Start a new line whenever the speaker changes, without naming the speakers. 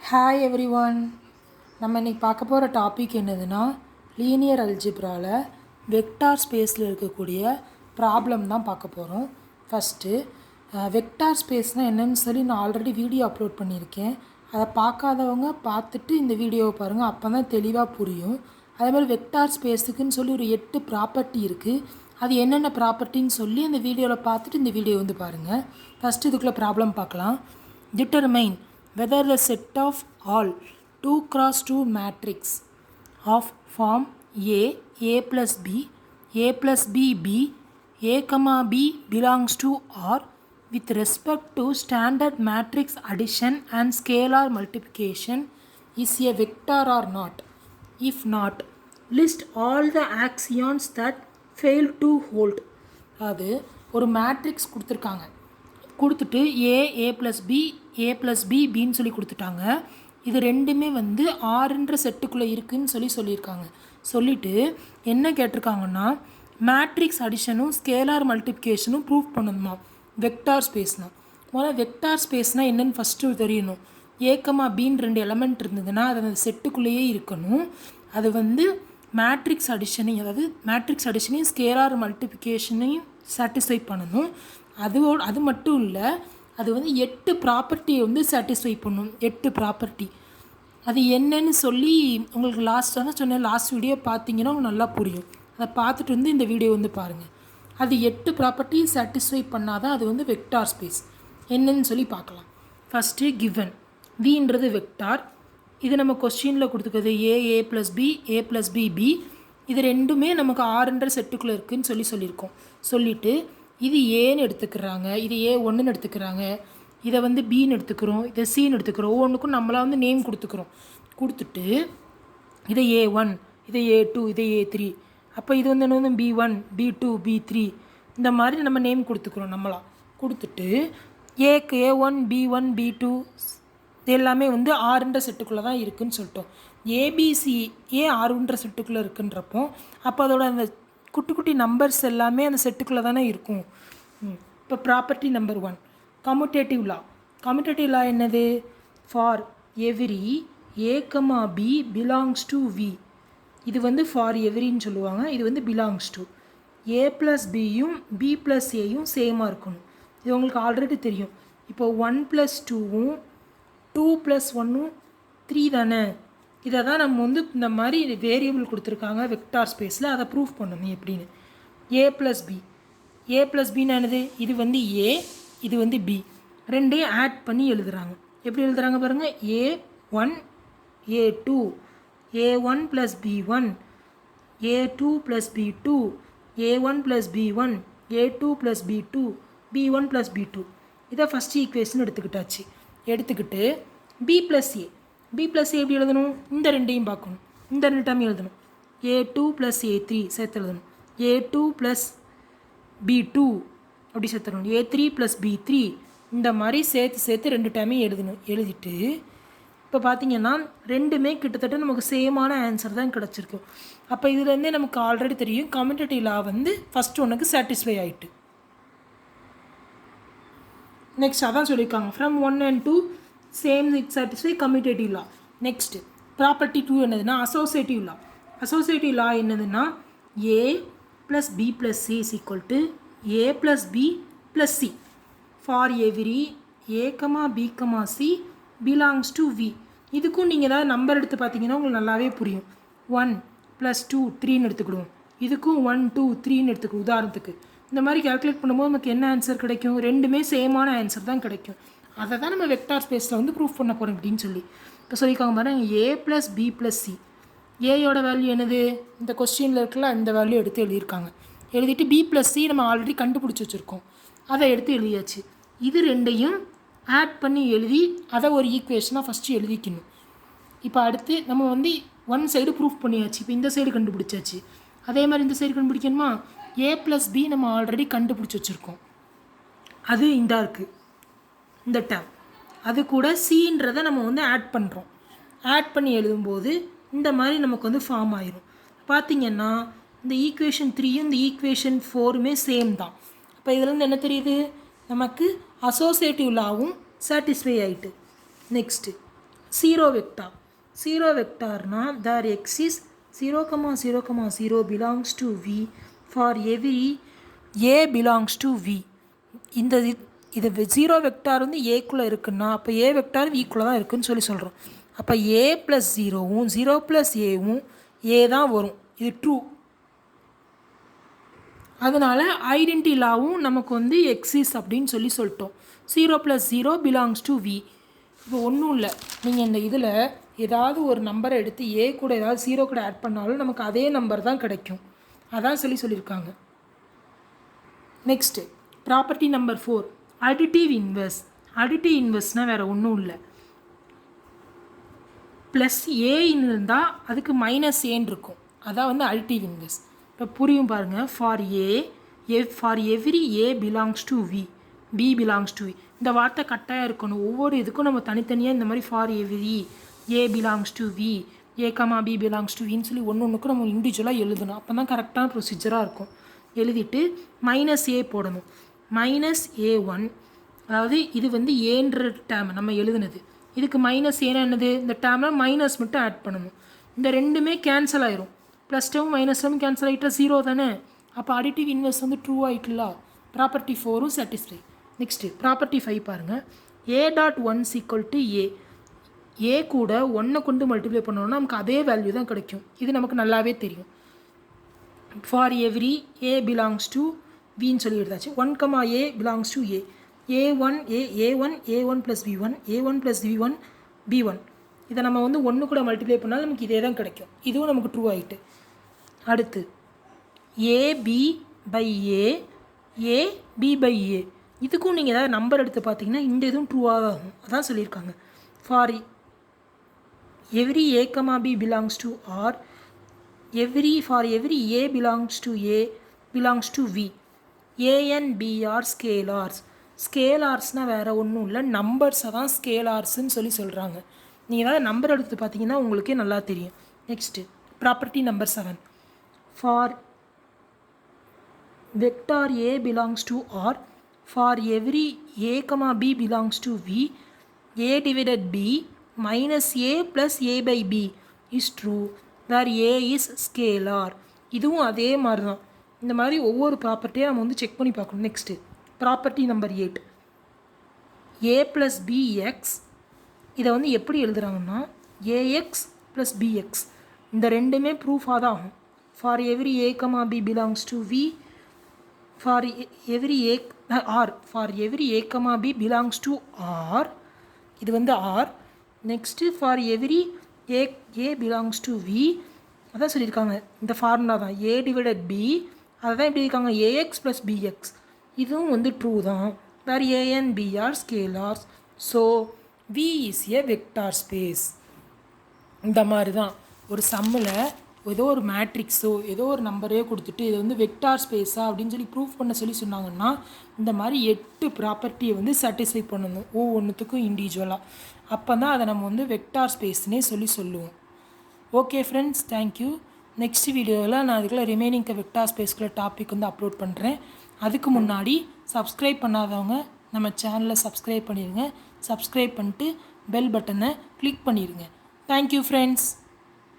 Hi every one. நம்ம இன்றைக்கி பார்க்க போகிற டாபிக் என்னதுன்னா, லீனியர் அல்ஜிப்ராவில் வெக்டார் ஸ்பேஸில் இருக்கக்கூடிய ப்ராப்ளம் தான் பார்க்க போகிறோம். ஃபஸ்ட்டு வெக்டார் ஸ்பேஸ்னால் என்னென்னு சொல்லி நான் ஆல்ரெடி வீடியோ அப்லோட் பண்ணியிருக்கேன். அதை பார்க்காதவங்க பார்த்துட்டு இந்த வீடியோவை பாருங்கள், அப்போ தான் தெளிவாக புரியும். அதேமாதிரி வெக்டார் ஸ்பேஸுக்குன்னு சொல்லி ஒரு 8 ப்ராப்பர்ட்டி இருக்குது. அது என்னென்ன ப்ராப்பர்ட்டின்னு சொல்லி அந்த வீடியோவில் பார்த்துட்டு இந்த வீடியோ வந்து பாருங்கள். ஃபஸ்ட்டு இதுக்குள்ளே ப்ராப்ளம் பார்க்கலாம். Determine whether the set of all 2 cross 2 matrix of form A plus B, A plus B, B, A comma B belongs to R with respect to standard matrix addition and scalar multiplication is a vector or not. If not, list all the axioms that fail to hold. அது ஒரு matrix கொடுத்துருக்காங்க. கொடுத்துட்டு ஏ plus B பின்னு சொல்லி கொடுத்துட்டாங்க. இது ரெண்டுமே வந்து ஆறுன்ற செட்டுக்குள்ளே இருக்குதுன்னு சொல்லியிருக்காங்க. சொல்லிவிட்டு என்ன கேட்டிருக்காங்கன்னா, மேட்ரிக்ஸ் அடிஷனும் ஸ்கேலார் மல்டிப்ளிகேஷனும் ப்ரூவ் பண்ணணுமா வெக்டார் ஸ்பேஸ்னால். முதல்ல வெக்டார் ஸ்பேஸ்னால் என்னென்னு ஃபஸ்ட்டு தெரியணும். ஏக்கமா பின்னு 2 எலமெண்ட் இருந்ததுன்னா அது அந்த செட்டுக்குள்ளேயே இருக்கணும். அது வந்து மேட்ரிக்ஸ் அடிஷனையும், அதாவது மேட்ரிக்ஸ் அடிஷனையும் ஸ்கேலார் மல்டிப்ளிகேஷனையும் சாட்டிஸ்ஃபை பண்ணணும். அது மட்டும் இல்லை, அது வந்து 8 ப்ராப்பர்ட்டியை வந்து சாட்டிஸ்ஃபை பண்ணும். 8 ப்ராப்பர்ட்டி அது என்னன்னு சொல்லி உங்களுக்கு லாஸ்ட்டாக சொன்னேன். லாஸ்ட் வீடியோ பார்த்தீங்கன்னா உங்களுக்கு நல்லா புரியும். அதை பார்த்துட்டு வந்து இந்த வீடியோ வந்து பாருங்கள். அது 8 ப்ராப்பர்ட்டியை சாட்டிஸ்ஃபை பண்ணால் தான் அது வந்து வெக்டார் ஸ்பேஸ். என்னன்னு சொல்லி பார்க்கலாம். ஃபஸ்ட்டு கிவன் வின்றது வெக்டார். இது நம்ம கொஸ்டினில் கொடுத்துக்கிறது ஏ ப்ளஸ் பி பி. இது ரெண்டுமே நமக்கு ஆறுன்ற செட்டுக்குள்ளே இருக்குதுன்னு சொல்லியிருக்கோம். சொல்லிவிட்டு இது ஏன்னு எடுத்துக்கிறாங்க, இது A1ன்னு எடுத்துக்கிறாங்க, இதை வந்து பின்னு எடுத்துக்கிறோம், இதை சின்னு எடுத்துக்கிறோம். ஒவ்வொன்றுக்கும் நம்மளாக வந்து நேம் கொடுத்துக்கிறோம். கொடுத்துட்டு இதை A1, இதை A2, இதை A3. அப்போ இது வந்து என்ன வந்து B1, B2, B3 இந்த மாதிரி நம்ம நேம் கொடுத்துக்கிறோம். நம்மளாக கொடுத்துட்டு ஏக்கு A1, B1, B2 எல்லாமே வந்து ஆறுன்ற செட்டுக்குள்ளே தான் இருக்குதுன்னு சொல்லிட்டோம். ஏபிசி ஆறுன்ற செட்டுக்குள்ளே இருக்குன்றப்போ அப்போ அதோட அந்த குட்டி நம்பர்ஸ் எல்லாமே அந்த செட்டுக்குள்ளே தானே இருக்கும். இப்போ property number 1 commutative law. Commutative law என்னது? For every A comma B belongs to V. இது வந்து ஃபார் எவ்ரின்னு சொல்லுவாங்க. இது வந்து பிலாங்ஸ் டு ஏ ப்ளஸ் பியும் பி ப்ளஸ் ஏயும் சேமாக இருக்கணும். இது உங்களுக்கு ஆல்ரெடி தெரியும். இப்போ 1 + 2வும் 2 + 1ம் 3 தானே. இதை தான் நம்ம வந்து இந்த மாதிரி வேரியபிள் கொடுத்துருக்காங்க வெக்டார் ஸ்பேஸில். அதை ப்ரூஃப் பண்ணணும் எப்படின்னு. ஏ ப்ளஸ் பின்னு என்னது? இது வந்து ஏ, இது வந்து பி. ரெண்டையும் ஆட் பண்ணி எழுதுகிறாங்க. எப்படி எழுதுகிறாங்க பாருங்கள். A1 A2 A1 + B1 A2 + B2 A1 + B1 A2 + B2 B1 + B2. இதை ஃபஸ்ட் ஈக்குவேஷன் எடுத்துக்கிட்டு B + A எப்படி எழுதணும்? இந்த ரெண்டையும் பார்க்கணும். இந்த 2 டைம் எழுதணும். A2 + A3 சேர்த்து எழுதணும். A2 + B2 அப்படி சேர்த்துடணும். A3 + B3 இந்த மாதிரி சேர்த்து 2 டைமையும் எழுதிட்டு இப்போ பார்த்தீங்கன்னா ரெண்டுமே கிட்டத்தட்ட நமக்கு சேமான ஆன்சர் தான் கிடச்சிருக்கு. அப்போ இதுலேருந்தே நமக்கு ஆல்ரெடி தெரியும் கம்யூட்டேட்டிவ் லா வந்து ஃபஸ்ட் ஒன்றுக்கு சாட்டிஸ்ஃபை ஆகிட்டு. நெக்ஸ்ட் அதான் சொல்லியிருக்காங்க. From 1 and 2 same it satisfy commutative law. Next property 2 என்னதுன்னா அசோசியேட்டிவ் லா. அசோசியேட்டிவ் லா என்னதுன்னா A plus B plus C is equal to A plus B plus C for every A comma B comma C belongs to V. இதுக்கும் நீங்கள் ஏதாவது number எடுத்து பார்த்தீங்கன்னா உங்களுக்கு நல்லாவே புரியும். 1 + 2 3ன்னு எடுத்துக்கிடுவோம். இதுக்கும் 1 2 3ன்னு எடுத்துக்கிடுவோம். உதாரணத்துக்கு இந்த மாதிரி கால்குலேட் பண்ணும்போது நமக்கு என்ன ஆன்சர் கிடைக்கும்? ரெண்டுமே சேமான ஆன்சர் தான் கிடைக்கும். அதை தான் நம்ம வெக்டார் ஸ்பேஸில் வந்து ப்ரூஃப் பண்ண போகிறோம் அப்படின்னு சொல்லி இப்போ சொல்லியிருக்காங்க பாருங்கள். A plus B plus C. ஏயோட வேல்யூ என்னது? இந்த கொஸ்டினில் இருக்குல்ல, இந்த வேல்யூ எடுத்து எழுதியிருக்காங்க. எழுதிட்டு பி ப்ளஸ் சி நம்ம ஆல்ரெடி கண்டுபிடிச்சி வச்சுருக்கோம். அதை எடுத்து எழுதியாச்சு. இது ரெண்டையும் ஆட் பண்ணி எழுதி அதை ஒரு ஈக்குவேஷனாக ஃபஸ்ட்டு எழுதிக்கணும். இப்போ அடுத்து நம்ம வந்து ஒன் சைடு ப்ரூஃப் பண்ணியாச்சு. இப்போ இந்த சைடு கண்டுபிடிச்சாச்சு. அதே மாதிரி இந்த சைடு கண்டுபிடிக்கணுமா? ஏ ப்ளஸ் பி நம்ம ஆல்ரெடி கண்டுபிடிச்சி வச்சுருக்கோம். அது இந்த இருக்குது இந்த டேம். அது கூட சின்றதை நம்ம வந்து ஆட் பண்ணுறோம். ஆட் பண்ணி எழுதும்போது இந்த மாதிரி நமக்கு வந்து ஃபார்ம் ஆயிரும். பார்த்திங்கன்னா இந்த ஈக்குவேஷன் 3யும் இந்த ஈக்குவேஷன் 4மே சேம் தான். அப்போ இதுலேருந்து என்ன தெரியுது? நமக்கு அசோசியேட்டிவ் லாவும் சாட்டிஸ்ஃபை ஆகிட்டு. Next zero vector. Zero vector na there exists 0, 0, 0 belongs to V for every A belongs to V. இது ஜீரோ வெக்டார் வந்து ஏக்குள்ளே இருக்குன்னா அப்போ ஏ வெக்டார் வீக்குள்ளே தான் இருக்குதுன்னு சொல்கிறோம். அப்போ ஏ ப்ளஸ் ஜீரோவும் 0 ப்ளஸ் ஏவும் ஏ தான் வரும். இது ட்ரூ. அதனால் ஐடென்டி லாவும் நமக்கு வந்து எக்ஸிஸ் அப்படின்னு சொல்லிட்டோம். 0 ப்ளஸ் 0 பிலாங்ஸ் டு வி. இப்போ ஒன்றும் இல்லை, நீங்கள் இந்த இதில் ஏதாவது ஒரு நம்பரை எடுத்து ஏ கூட ஏதாவது 0 கூட ஆட் பண்ணாலும் நமக்கு அதே நம்பர் தான் கிடைக்கும். அதான் சொல்லியிருக்காங்க. Next property number 4, additive inverse. Additive இன்வெர்ஸ்னால் வேறு ஒன்றும் இல்லை, ப்ளஸ் ஏன்னு இருந்தால் அதுக்கு மைனஸ் ஏன்னு இருக்கும். அதான் வந்து அடிட்டிவ் இன்வெர்ஸ். இப்போ புரியும் பாருங்கள். For every A belongs to V, B belongs to V. இந்த வார்த்தை கட்டாயம் இருக்கணும். ஒவ்வொரு இதுக்கும் நம்ம தனித்தனியாக இந்த மாதிரி for every A belongs to V, A comma B belongs to வின்னு சொல்லி ஒன்றுக்கும் நம்ம இண்டிவிஜுவலாக எழுதணும். அப்போ தான் கரெக்டான ப்ரொசீஜராக இருக்கும். எழுதிட்டு மைனஸ் ஏ போடணும். மைனஸ் A1, அதாவது இது வந்து ஏன்ற டேம் நம்ம எழுதுனது. இதுக்கு மைனஸ் ஏன்னா என்னது, இந்த டேமில் மைனஸ் மட்டும் ஆட் பண்ணணும். இந்த ரெண்டுமே கேன்சல் ஆயிரும். Plus term minus term cancel ஆகிட்டா 0 தானே. அப்போ அடிட்டிவ் இன்வெர்ஸ் வந்து ட்ரூ ஆகிட்டுல. ப்ராப்பர்ட்டி 4ம் சாட்டிஸ்ஃபை. நெக்ஸ்ட்டு ப்ராப்பர்ட்டி 5 பாருங்கள். A.1 = A. ஏ கூட 1 கொண்டு மல்டிப்ளை பண்ணோம்னா நமக்கு அதே வேல்யூ தான் கிடைக்கும். இது நமக்கு நல்லாவே தெரியும். For every A belongs to வின்னு சொல்லி எடுத்தாச்சு. 1, A belongs to A. A1 plus B1, A1 plus B1 B1. இதை நம்ம வந்து 1 கூட மல்டிப்ளை பண்ணாலும் நமக்கு இதே தான் கிடைக்கும். இதுவும் நமக்கு ட்ரூ ஆகிட்டு. அடுத்து AB by A, AB by A. இதுக்கும் நீங்கள் ஏதாவது நம்பர் எடுத்து பார்த்தீங்கன்னா இந்த இதுவும் ட்ரூவாக ஆகும். அதான் சொல்லியிருக்காங்க. For every A, B belongs to R, for every A belongs to V. A and B are scalars. ஸ்கேலார்ஸ்னால் வேறு ஒன்றும் இல்லை, நம்பர்ஸை தான் ஸ்கேலார்ஸ்ன்னு சொல்கிறாங்க. நீங்கள் ஏதாவது நம்பர் எடுத்து பார்த்தீங்கன்னா உங்களுக்கே நல்லா தெரியும். Next property number 7, for vector A belongs to R, for every A comma B belongs to V, A divided B minus A plus A by B is true where A is scalar. இதுவும் அதே மாதிரி தான். இந்த மாதிரி ஒவ்வொரு ப்ராப்பர்ட்டியாக நம்ம வந்து check பண்ணி பார்க்கணும். நெக்ஸ்ட்டு ப்ராப்பர்ட்டி நம்பர் 8, ஏ ப்ளஸ் பிஎக்ஸ். இதை வந்து எப்படி எழுதுகிறாங்கன்னா ஏஎக்ஸ் ப்ளஸ் பிஎக்ஸ். இந்த ரெண்டுமே ப்ரூஃபாக தான் ஆகும். For every A comma B belongs to V, for every A comma B belongs to R. இது வந்து R. Next for every A belongs to V. அதான் சொல்லியிருக்காங்க. இந்த ஃபார்முலா தான் ஏ டிவைடட் பி. அதை தான் எப்படி இருக்காங்க, ஏஎக்ஸ் ப்ளஸ் பிஎக்ஸ். இதுவும் வந்து ட்ரூ தான். Where A and B are scalars. So V is a vector space. இந்த மாதிரி தான் ஒரு சம்மில் ஏதோ ஒரு மேட்ரிக்ஸோ ஏதோ ஒரு நம்பரையோ கொடுத்துட்டு இது வந்து வெக்டார் ஸ்பேஸா அப்படின்னு சொல்லி ப்ரூஃப் பண்ண சொன்னாங்கன்னா இந்த மாதிரி 8 ப்ராப்பர்ட்டியை வந்து சாட்டிஸ்ஃபை பண்ணணும் ஒவ்வொன்றுத்துக்கும் இண்டிவிஜுவலாக. அப்போ தான் அதை நம்ம வந்து வெக்டார் ஸ்பேஸ்னே சொல்லுவோம். Okay friends, thank you. நெக்ஸ்ட் வீடியோவில் நான் அதுக்குள்ள ரிமைனிங் வெக்டார் ஸ்பேஸ்க்குள்ள டாபிக் வந்து அப்லோட் பண்ணுறேன். அதுக்கு முன்னாடி சப்ஸ்கிரைப் பண்ணாதவங்க நம்ம சேனலை சப்ஸ்கிரைப் பண்ணிடுங்க. சப்ஸ்கிரைப் பண்ணிட்டு பெல் பட்டனை கிளிக் பண்ணிடுங்க. Thank you friends.